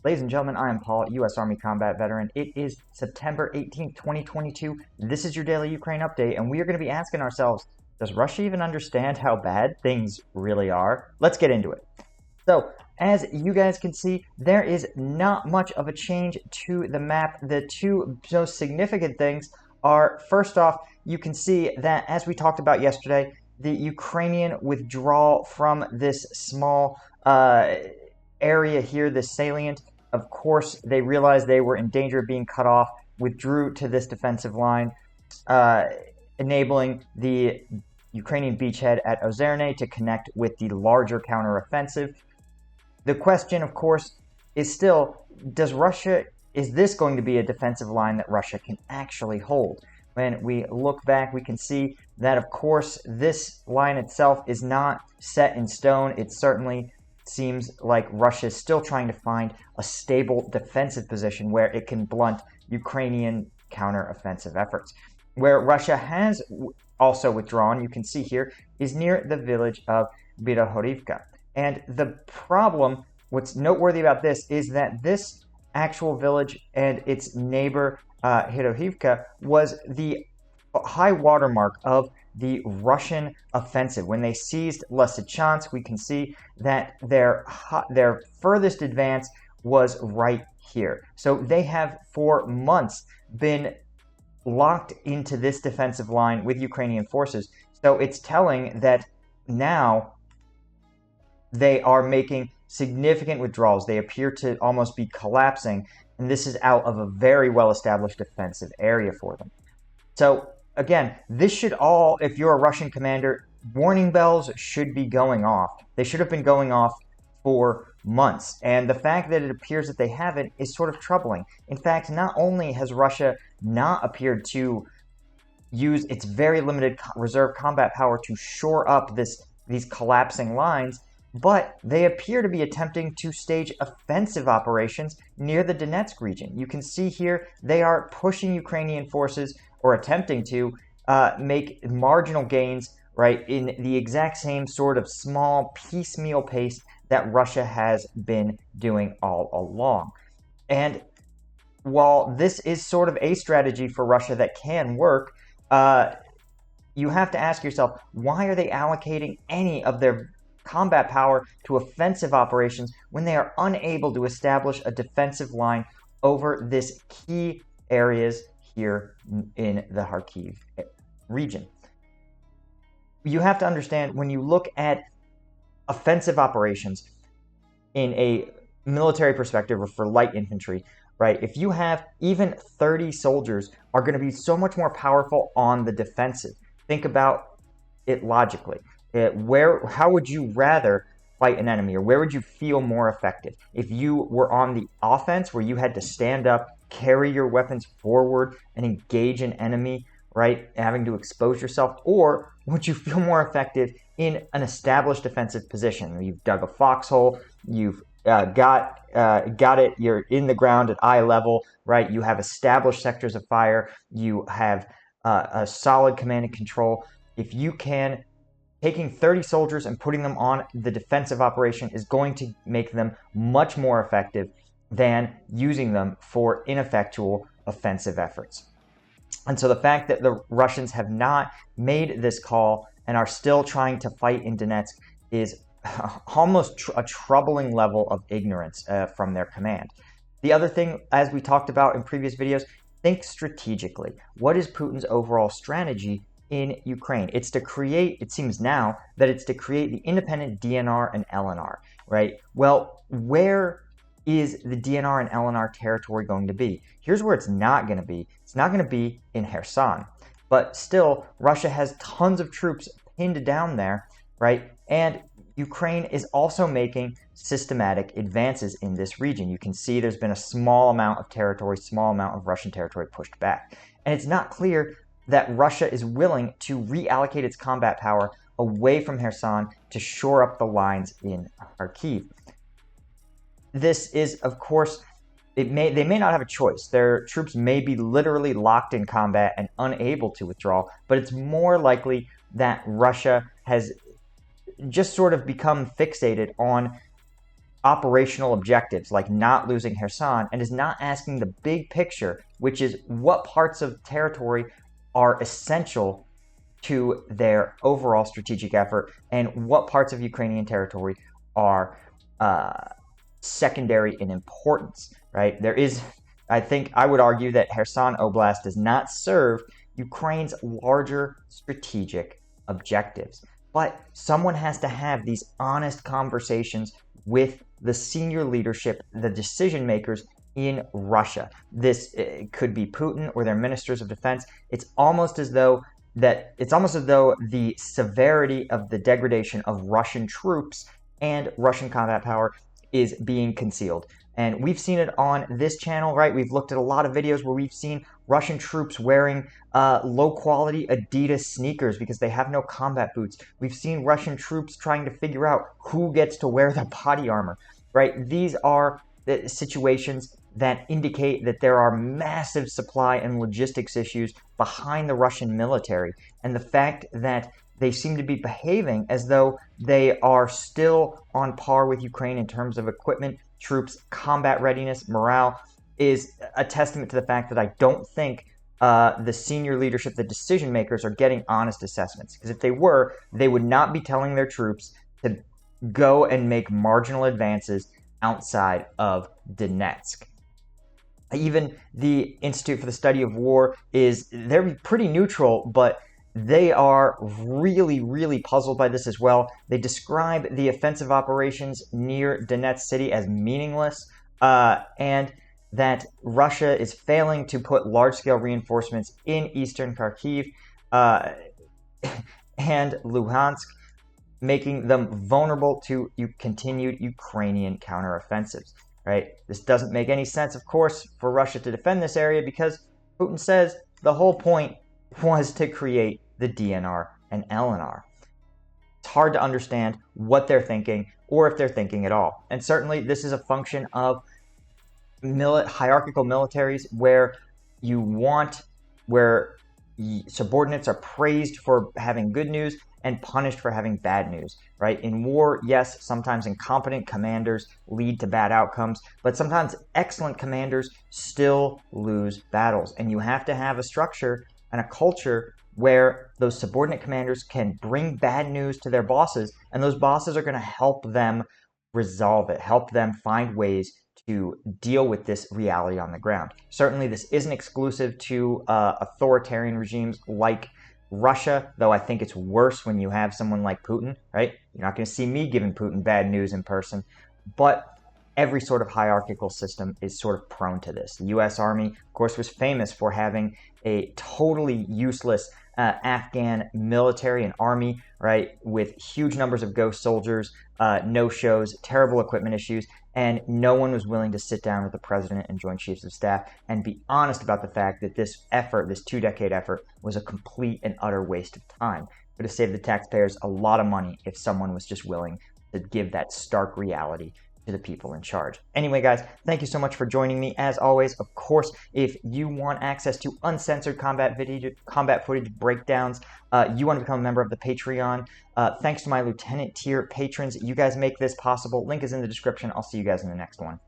Ladies and gentlemen, I am Paul, U.S. Army combat veteran. It is September 18th, 2022. This is your daily Ukraine update, and we are going to be asking ourselves, does Russia even understand how bad things really are? Let's get into it. So, as you guys can see, there is not much of a change to the map. The two most significant things are, first off, you can see that, as we talked about yesterday, the Ukrainian withdrawal from this small area here, this salient, of course, they realized they were in danger of being cut off, withdrew to this defensive line, enabling the Ukrainian beachhead at Ozerne to connect with the larger counteroffensive. The question, of course, is still, is this going to be a defensive line that Russia can actually hold? When we look back, we can see that, of course, this line itself is not set in stone. It certainly seems like Russia is still trying to find a stable defensive position where it can blunt Ukrainian counteroffensive efforts. Where Russia has also withdrawn, you can see here, is near the village of Birohorivka. And the problem, what's noteworthy about this, is that this actual village and its neighbor, Hirohivka, was the high watermark of the Russian offensive. When they seized Lysychansk, we can see that their furthest advance was right here. So they have for months been locked into this defensive line with Ukrainian forces. So it's telling that now they are making significant withdrawals. They appear to almost be collapsing, and this is out of a very well-established defensive area for them. So again, this should all, if you're a Russian commander, warning bells should be going off. They should have been going off for months. And the fact that it appears that they haven't is sort of troubling. In fact, not only has Russia not appeared to use its very limited reserve combat power to shore up these collapsing lines, but they appear to be attempting to stage offensive operations near the Donetsk region. You can see here they are pushing Ukrainian forces, or attempting to make marginal gains, right, in the exact same sort of small piecemeal pace that Russia has been doing all along. And while this is sort of a strategy for Russia that can work, you have to ask yourself, why are they allocating any of their combat power to offensive operations when they are unable to establish a defensive line over this key areas here in the Kharkiv region? You have to understand, when you look at offensive operations in a military perspective or for light infantry, right, if you have even 30 soldiers are going to be so much more powerful on the defensive. Think about it logically. How would you rather fight an enemy, or where would you feel more effective? If you were on the offense, where you had to stand up, carry your weapons forward, and engage an enemy, right, having to expose yourself, or would you feel more effective in an established defensive position? You've dug a foxhole, you've got it, you're in the ground at eye level, right? You have established sectors of fire, you have a solid command and control. If you can, taking 30 soldiers and putting them on the defensive operation is going to make them much more effective than using them for ineffectual offensive efforts. And so the fact that the Russians have not made this call and are still trying to fight in Donetsk is almost a troubling level of ignorance from their command. The other thing, as we talked about in previous videos, think strategically. What is Putin's overall strategy in Ukraine? It's to create, it seems now, that it's to create the independent DNR and LNR, right? Well, where is the DNR and LNR territory going to be? Here's where it's not going to be. It's not going to be in Kherson. But still, Russia has tons of troops pinned down there, right? And Ukraine is also making systematic advances in this region. You can see there's been a small amount of territory, small amount of Russian territory pushed back. And it's not clear that Russia is willing to reallocate its combat power away from Kherson to shore up the lines in Kharkiv. This is, of course, they may not have a choice. Their troops may be literally locked in combat and unable to withdraw, but it's more likely that Russia has just sort of become fixated on operational objectives like not losing Kherson and is not asking the big picture, which is what parts of territory are essential to their overall strategic effort and what parts of Ukrainian territory are secondary in importance, right? I think I would argue that Kherson Oblast does not serve Ukraine's larger strategic objectives. But someone has to have these honest conversations with the senior leadership, the decision makers in Russia. This could be Putin or their ministers of defense. It's almost as though the severity of the degradation of Russian troops and Russian combat power is being concealed. And we've seen it on this channel, right? We've looked at a lot of videos where we've seen Russian troops wearing low-quality Adidas sneakers because they have no combat boots. We've seen Russian troops trying to figure out who gets to wear the body armor, right? These are the situations that indicate that there are massive supply and logistics issues behind the Russian military. And the fact that they seem to be behaving as though they are still on par with Ukraine in terms of equipment, troops, combat readiness, morale, is a testament to the fact that I don't think the senior leadership, the decision makers, are getting honest assessments. Because if they were, they would not be telling their troops to go and make marginal advances outside of Donetsk. Even the Institute for the Study of War they're pretty neutral, but they are really, really puzzled by this as well. They describe the offensive operations near Donetsk city as meaningless, and that Russia is failing to put large-scale reinforcements in eastern Kharkiv and Luhansk, making them vulnerable to continued Ukrainian counteroffensives. Right? This doesn't make any sense, of course, for Russia to defend this area because Putin says the whole point was to create the DNR and LNR. It's hard to understand what they're thinking or if they're thinking at all. And certainly this is a function of hierarchical militaries where subordinates are praised for having good news and punished for having bad news, right? In war, yes, sometimes incompetent commanders lead to bad outcomes, but sometimes excellent commanders still lose battles. And you have to have a structure and a culture where those subordinate commanders can bring bad news to their bosses, and those bosses are going to help them resolve it, help them find ways to deal with this reality on the ground. Certainly, this isn't exclusive to authoritarian regimes like Russia, though I think it's worse when you have someone like Putin, right? You're not going to see me giving Putin bad news in person, but every sort of hierarchical system is sort of prone to this. The U.S. Army, of course, was famous for having a totally useless Afghan military and army, right, with huge numbers of ghost soldiers, no-shows, terrible equipment issues, and no one was willing to sit down with the president and Joint Chiefs of Staff and be honest about the fact that this effort, this two-decade effort, was a complete and utter waste of time. It would have saved the taxpayers a lot of money if someone was just willing to give that stark reality to the people in charge. Anyway, guys, thank you so much for joining me. As always, of course, if you want access to uncensored combat footage breakdowns, you want to become a member of the Patreon. Thanks to my Lieutenant tier patrons. You guys make this possible. Link is in the description. I'll see you guys in the next one.